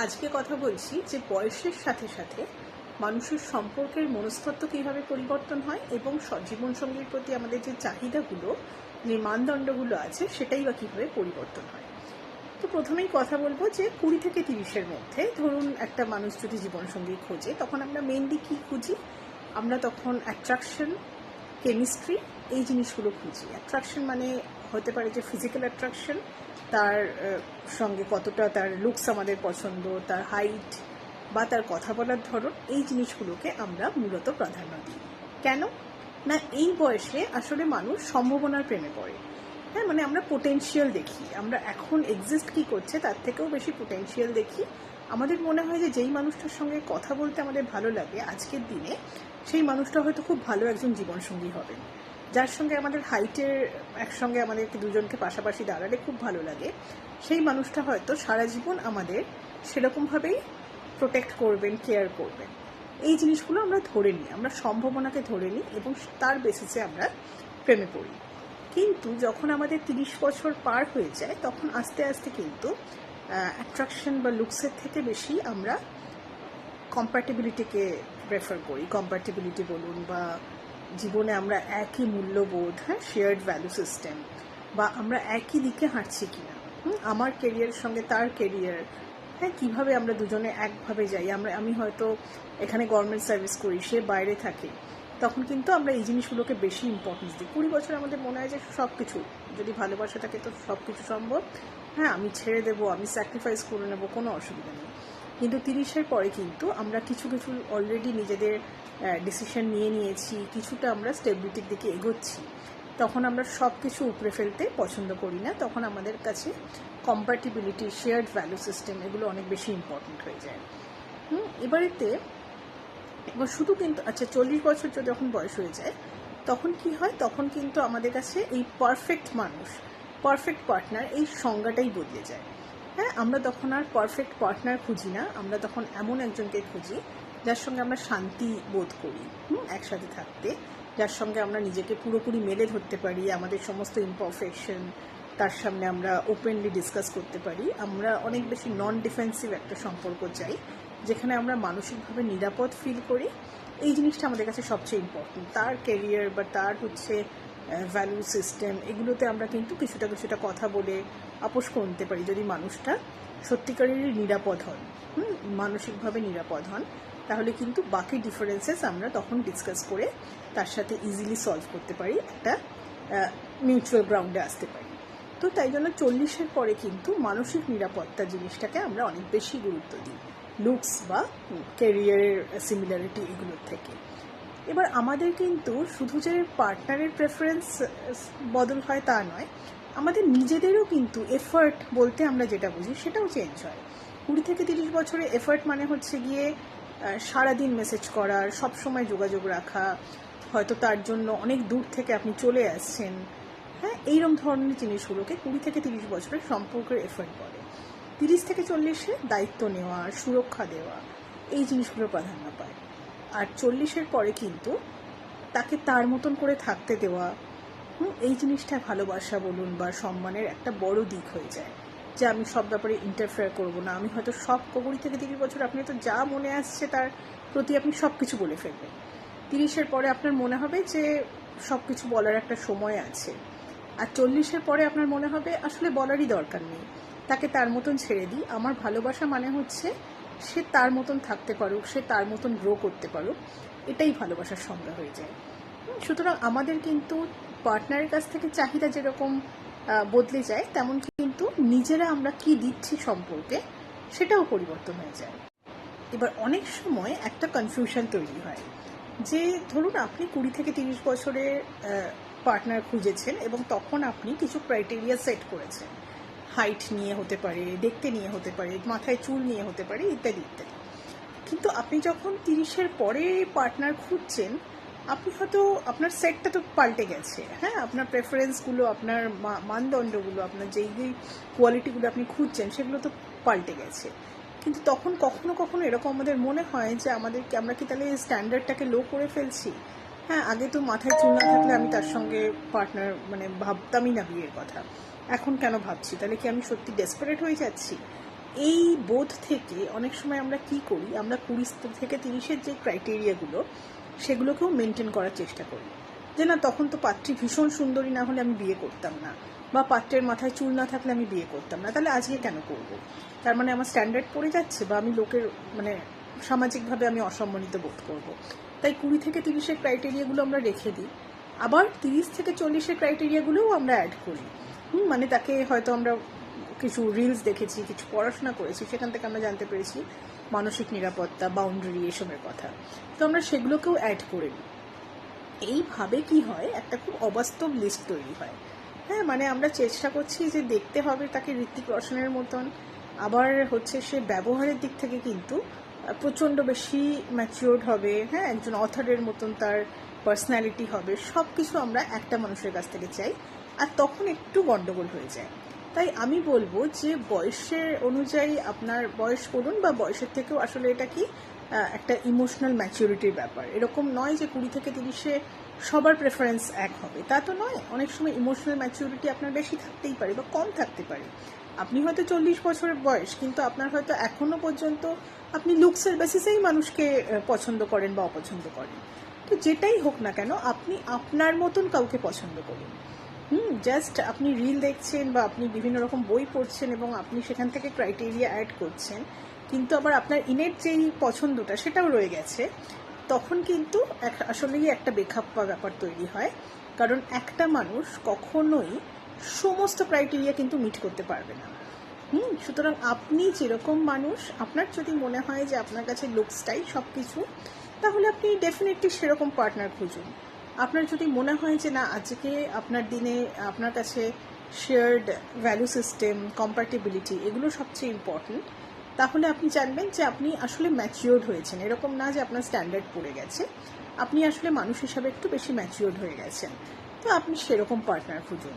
আজকে কথা বলছি যে বয়সের সাথে সাথে মানুষের সম্পর্কের মনস্তত্ত্ব কীভাবে পরিবর্তন হয় এবং জীবনসঙ্গীর প্রতি আমাদের যে চাহিদাগুলো, যে মানদণ্ডগুলো আছে সেটাই বা কীভাবে পরিবর্তন হয়। তো প্রথমেই কথা বলবো যে 20 থেকে 30-এর মধ্যে ধরুন একটা মানুষ যদি জীবনসঙ্গী খোঁজে, তখন আমরা মেনলি কী খুঁজি? আমরা তখন অ্যাট্রাকশন, কেমিস্ট্রি, এই জিনিসগুলো খুঁজি। অ্যাট্রাকশন মানে হতে পারে যে ফিজিক্যাল অ্যাট্রাকশন, তার সঙ্গে কতটা তার লুকস আমাদের পছন্দ, তার হাইট বা তার কথা বলার ধরন, এই জিনিসগুলোকে আমরা মূলত প্রাধান্য দিই। কেন না, এই বয়সে আসলে মানুষ সম্ভাবনার প্রেমে পড়ে। হ্যাঁ, মানে আমরা পোটেনশিয়াল দেখি, আমরা এখন এক্সিস্ট কী করছে তার থেকেও বেশি পোটেনশিয়াল দেখি। আমাদের মনে হয় যে যেই মানুষটার সঙ্গে কথা বলতে আমাদের ভালো লাগে আজকের দিনে, সেই মানুষটা হয়তো খুব ভালো একজন জীবনসঙ্গী হবে। যার সঙ্গে আমাদের হাইটের একসঙ্গে আমাদেরকে দুজনকে পাশাপাশি দাঁড়ালে খুব ভালো লাগে, সেই মানুষটা হয়তো সারা জীবন আমাদের সেরকমভাবেই প্রোটেক্ট করবেন, কেয়ার করবেন। এই জিনিসগুলো আমরা ধরে নিই, আমরা সম্ভাবনাকে ধরে নিই এবং তার বেসিসে আমরা প্রেমে পড়ি। কিন্তু যখন আমাদের 30 বছর পার হয়ে যায়, তখন আস্তে আস্তে কিন্তু অ্যাট্রাকশন বা লুকসের থেকে বেশি আমরা কম্প্যাটিবিলিটিকে প্রেফার করি। কম্প্যাটিবিলিটি বলুন বা জীবনে আমরা একই মূল্যবোধ, হ্যাঁ, শেয়ার্ড ভ্যালু সিস্টেম, বা আমরা একই দিকে হাঁটছি কিনা, আমার কেরিয়ারের সঙ্গে তার কেরিয়ার, হ্যাঁ, কীভাবে আমরা দুজনে একভাবে যাই। আমি হয়তো এখানে গভর্নমেন্ট সার্ভিস করি, সে বাইরে থাকে, তখন কিন্তু আমরা এই জিনিসগুলোকে বেশি ইম্পর্টেন্স দিই। 20 বছর আমাদের মনে হয় যে সব কিছু, যদি ভালোবাসা থাকে তো সব কিছু সম্ভব, হ্যাঁ, আমি ছেড়ে দেবো, আমি স্যাক্রিফাইস করে নেবো, কোনো অসুবিধা নেই। কিন্তু 30-এর পরে কিন্তু আমরা কিছু অলরেডি নিজেদের ডিসিশন নিয়েছি, কিছুটা আমরা স্টেবিলিটির দিকে এগোচ্ছি, তখন আমরা সব কিছু উপরে ফেলতে পছন্দ করি না। তখন আমাদের কাছে কম্প্যাটিবিলিটি, শেয়ার্ড ভ্যালু সিস্টেম, এগুলো অনেক বেশি ইম্পর্টেন্ট হয়ে যায়। এবার শুধু কিন্তু 40 বছর যখন বয়স হয়ে যায়, তখন কি হয়? তখন কিন্তু আমাদের কাছে এই পারফেক্ট মানুষ, পারফেক্ট পার্টনার, এই সংজ্ঞাটাই বদলে যায়। হ্যাঁ, আমরা তখন আর পারফেক্ট পার্টনার খুঁজি না, আমরা তখন এমন একজনকে খুঁজি যার সঙ্গে আমরা শান্তি বোধ করি একসাথে থাকতে, যার সঙ্গে আমরা নিজেকে পুরোপুরি মেলে ধরতে পারি, আমাদের সমস্ত ইমপারফেকশন তার সামনে আমরা ওপেনলি ডিসকাস করতে পারি। আমরা অনেক বেশি নন ডিফেন্সিভ একটা সম্পর্ক চাই, যেখানে আমরা মানসিকভাবে নিরাপদ ফিল করি। এই জিনিসটা আমাদের কাছে সবচেয়ে ইম্পর্টেন্ট। তার ক্যারিয়ার বা তার ভ্যালু সিস্টেম, এগুলোতে আমরা কিন্তু কিছুটা কথা বলে আপোষ করতে পারি, যদি মানুষটা সত্যিকারেরই নিরাপদ হন, মানসিকভাবে নিরাপদ হন, তাহলে কিন্তু বাকি ডিফারেন্সেস আমরা তখন ডিসকাস করে তার সাথে ইজিলি সলভ করতে পারি, একটা মিউচুয়াল গ্রাউন্ডে আসতে পারি। তো তাই জন্য 40-এর পরে কিন্তু মানসিক নিরাপত্তা জিনিসটাকে আমরা অনেক বেশি গুরুত্ব দিই, লুকস বা ক্যারিয়ারের সিমিলারিটি এগুলোর থেকে। এবার আমাদের কিন্তু শুধু যে পার্টনারের প্রেফারেন্স বদল হয় তা নয়, আমাদের নিজেদেরও কিন্তু এফার্ট বলতে আমরা যেটা বুঝি সেটাও চেঞ্জ হয়। 20 থেকে 30 বছরে এফার্ট মানে হচ্ছে গিয়ে সারাদিন মেসেজ করার, সবসময় যোগাযোগ রাখা, হয়তো তার জন্য অনেক দূর থেকে আপনি চলে আসছেন, হ্যাঁ, এইরকম ধরনের জিনিসগুলোকে 20 থেকে 30 বছরের সম্পর্কের এফার্ট বলে। 30 থেকে 40-এ দায়িত্ব নেওয়া, সুরক্ষা দেওয়া, এই জিনিসগুলো প্রাধান্য পায়। আর 40-এর পরে কিন্তু তাকে তার মতন করে থাকতে দেওয়া, এই জিনিসটা ভালোবাসা বলুন বা সম্মানের একটা বড় দিক হয়ে যায়, যে আমি সব ব্যাপারে ইন্টারফেয়ার করব না। আমি হয়তো 20 থেকে 30 বছর আপনি তো যা মনে আসছে তার প্রতি আপনি সব কিছু বলে ফেলবেন। 30-এর পরে আপনার মনে হবে যে সব কিছু বলার একটা সময় আছে। আর 40-এর পরে আপনার মনে হবে আসলে বলারই দরকার নেই, তাকে তার মতন ছেড়ে দিই। আমার ভালোবাসা মানে হচ্ছে সে তার মতন থাকতে পারুক, সে তার মতন গ্রো করতে পারুক, এটাই ভালোবাসার সংজ্ঞা হয়ে যায়। সুতরাং আমাদের কিন্তু পার্টনারের কাছ থেকে চাহিদা যেরকম বদলে যায়, তেমন কিন্তু নিজেরা আমরা কি দিচ্ছি সম্পর্কে সেটাও পরিবর্তন হয়ে যায়। এবার অনেক সময় একটা কনফিউশন তৈরি হয় যে ধরুন আপনি 20 থেকে 30 বছরের পার্টনার খুঁজেছেন এবং তখন আপনি কিছু ক্রাইটেরিয়া সেট করেছেন, হাইট নিয়ে হতে পারে, দেখতে নিয়ে হতে পারে, মাথায় চুল নিয়ে হতে পারে, ইত্যাদি ইত্যাদি। কিন্তু আপনি যখন 30-এর পরে পার্টনার খুঁজছেন, আপনি হয়তো আপনার সেটটা তো পাল্টে গেছে, হ্যাঁ, আপনার প্রেফারেন্সগুলো, আপনার মানদণ্ডগুলো, আপনার যেই কোয়ালিটিগুলো আপনি খুঁজছেন সেগুলো তো পাল্টে গেছে। কিন্তু তখন কখনো কখনো এরকম আমাদের মনে হয় যে আমরা কি তাহলে স্ট্যান্ডার্ডটাকে লো করে ফেলছি। হ্যাঁ, আগে তো মাথায় চুল না থাকলে আমি তার সঙ্গে পার্টনার ভাবতামই না বিয়ের কথা, এখন কেন ভাবছি? তাহলে কি আমি সত্যি ডেসপারেট হয়ে যাচ্ছি? এই বোধ থেকে অনেক সময় আমরা কি করি, আমরা 20 থেকে 30-এর যে ক্রাইটেরিয়াগুলো সেগুলোকেও মেনটেন করার চেষ্টা করি, যে না তখন তো পাত্রী ভীষণ সুন্দরী না হলে আমি বিয়ে করতাম না, বা পাত্রের মাথায় চুল না থাকলে আমি বিয়ে করতাম না, তাহলে আজকে কেন করব? তার মানে আমার স্ট্যান্ডার্ড পড়ে যাচ্ছে, বা আমি লোকের মানে সামাজিকভাবে আমি অসম্মানিত বোধ করব। তাই 20 থেকে 30-এর ক্রাইটেরিয়াগুলো আমরা রেখে দিই, আবার 30 থেকে 40-এর ক্রাইটেরিয়াগুলোও আমরা অ্যাড করি। মানে তাকে হয়তো আমরা কিছু রিলস দেখেছি, কিছু পড়াশোনা করেছি, সেখান থেকে আমরা জানতে পেরেছি মানসিক নিরাপত্তা, বাউন্ডারি, এসবের কথা। তো আমরা সেগুলোকেও অ্যাড করে নিই। এইভাবে কি হয়, একটা খুব অবাস্তব লিস্ট তৈরি হয়। হ্যাঁ, মানে আমরা চেষ্টা করছি যে দেখতে হবে তাকে ঋত্বিক রোশনের মতন, আবার হচ্ছে সে ব্যবহারের দিক থেকে কিন্তু প্রচণ্ড বেশি ম্যাচিওর্ড হবে, হ্যাঁ, একজন অথরের মতন তার পার্সোনালিটি হবে, সব কিছু আমরা একটা মানুষের কাছ থেকে চাই, আর তখন একটু গন্ডগোল হয়ে যায়। তাই আমি বলবো যে বয়সের অনুযায়ী আপনার বয়স করুন, বা বয়সের থেকেও আসলে এটা কি একটা ইমোশনাল ম্যাচিউরিটির ব্যাপার। এরকম নয় যে 20 থেকে 30-এ সবার প্রেফারেন্স এক হবে, তা তো নয়। অনেক সময় ইমোশনাল ম্যাচিউরিটি আপনার বেশি থাকতেই পারে বা কম থাকতে পারে। আপনি হয়তো 40 বছরের বয়স, কিন্তু আপনার হয়তো এখনো পর্যন্ত আপনি লুকসের বেসিসেই মানুষকে পছন্দ করেন বা অপছন্দ করেন। তো যেটাই হোক না কেন, আপনি আপনার মতন কাউকে পছন্দ করুন। জাস্ট আপনি রিল দেখছেন বা আপনি বিভিন্ন রকম বই পড়ছেন এবং আপনি সেখান থেকে ক্রাইটেরিয়া অ্যাড করছেন, কিন্তু আবার আপনার ইনেট যেই পছন্দটা সেটাও রয়ে গেছে, তখন কিন্তু আসলেই একটা বেখাপ্পা ব্যাপার তৈরি হয়। কারণ একটা মানুষ কখনোই সমস্ত ক্রাইটেরিয়া কিন্তু মিট করতে পারবে না। সুতরাং আপনি যেরকম মানুষ, আপনার যদি মনে হয় যে আপনার কাছে লুকসটাই সব কিছু, তাহলে আপনি ডেফিনেটলি সেরকম পার্টনার খুঁজুন। আপনার যদি মনে হয় যে না, আজকে আপনার দিনে আপনার কাছে শেয়ার্ড ভ্যালু সিস্টেম, কম্প্যাটিবিলিটি, এগুলো সবচেয়ে ইম্পর্টেন্ট, তাহলে আপনি জানবেন যে আপনি আসলে ম্যাচিওর্ড হয়েছেন। এরকম না যে আপনার স্ট্যান্ডার্ড পড়ে গেছে, আপনি আসলে মানুষ হিসাবে একটু বেশি ম্যাচিওর্ড হয়ে গেছেন। তো আপনি সেরকম পার্টনার খুঁজুন।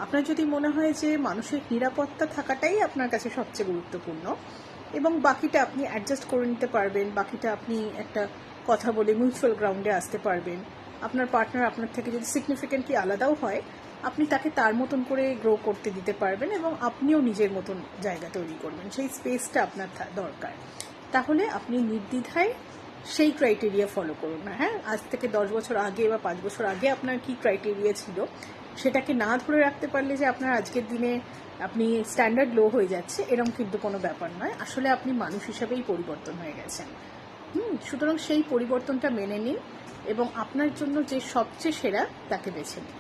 আপনার যদি মনে হয় যে মানসিক নিরাপত্তা থাকাটাই আপনার কাছে সবচেয়ে গুরুত্বপূর্ণ, এবং বাকিটা আপনি অ্যাডজাস্ট করে নিতে পারবেন, বাকিটা আপনি একটা কথা বলে মিউচুয়াল গ্রাউন্ডে আসতে পারবেন, আপনার পার্টনার আপনার থেকে যদি সিগনিফিকেন্টলি আলাদাও হয়, আপনি তাকে তার মতন করে গ্রো করতে দিতে পারবেন, এবং আপনিও নিজের মতন জায়গা তৈরি করবেন, সেই স্পেসটা আপনার দরকার, তাহলে আপনি নির্দ্বিধায় সেই ক্রাইটেরিয়া ফলো করুন না। হ্যাঁ, আজ থেকে 10 বছর আগে বা 5 বছর আগে আপনার কি ক্রাইটেরিয়া ছিল, সেটাকে না ধরে রাখতে পারলে যে আপনার আজকের দিনে আপনি স্ট্যান্ডার্ড লো হয়ে যাচ্ছে, এরকম কিন্তু কোনো ব্যাপার নয়। আসলে আপনি মানুষ হিসাবেই পরিবর্তন হয়ে গেছেন। সুতরাং সেই পরিবর্তনটা মেনে নিন এবং আপনার জন্য যে সবচেয়ে সেরা তাকে বেছে নিন।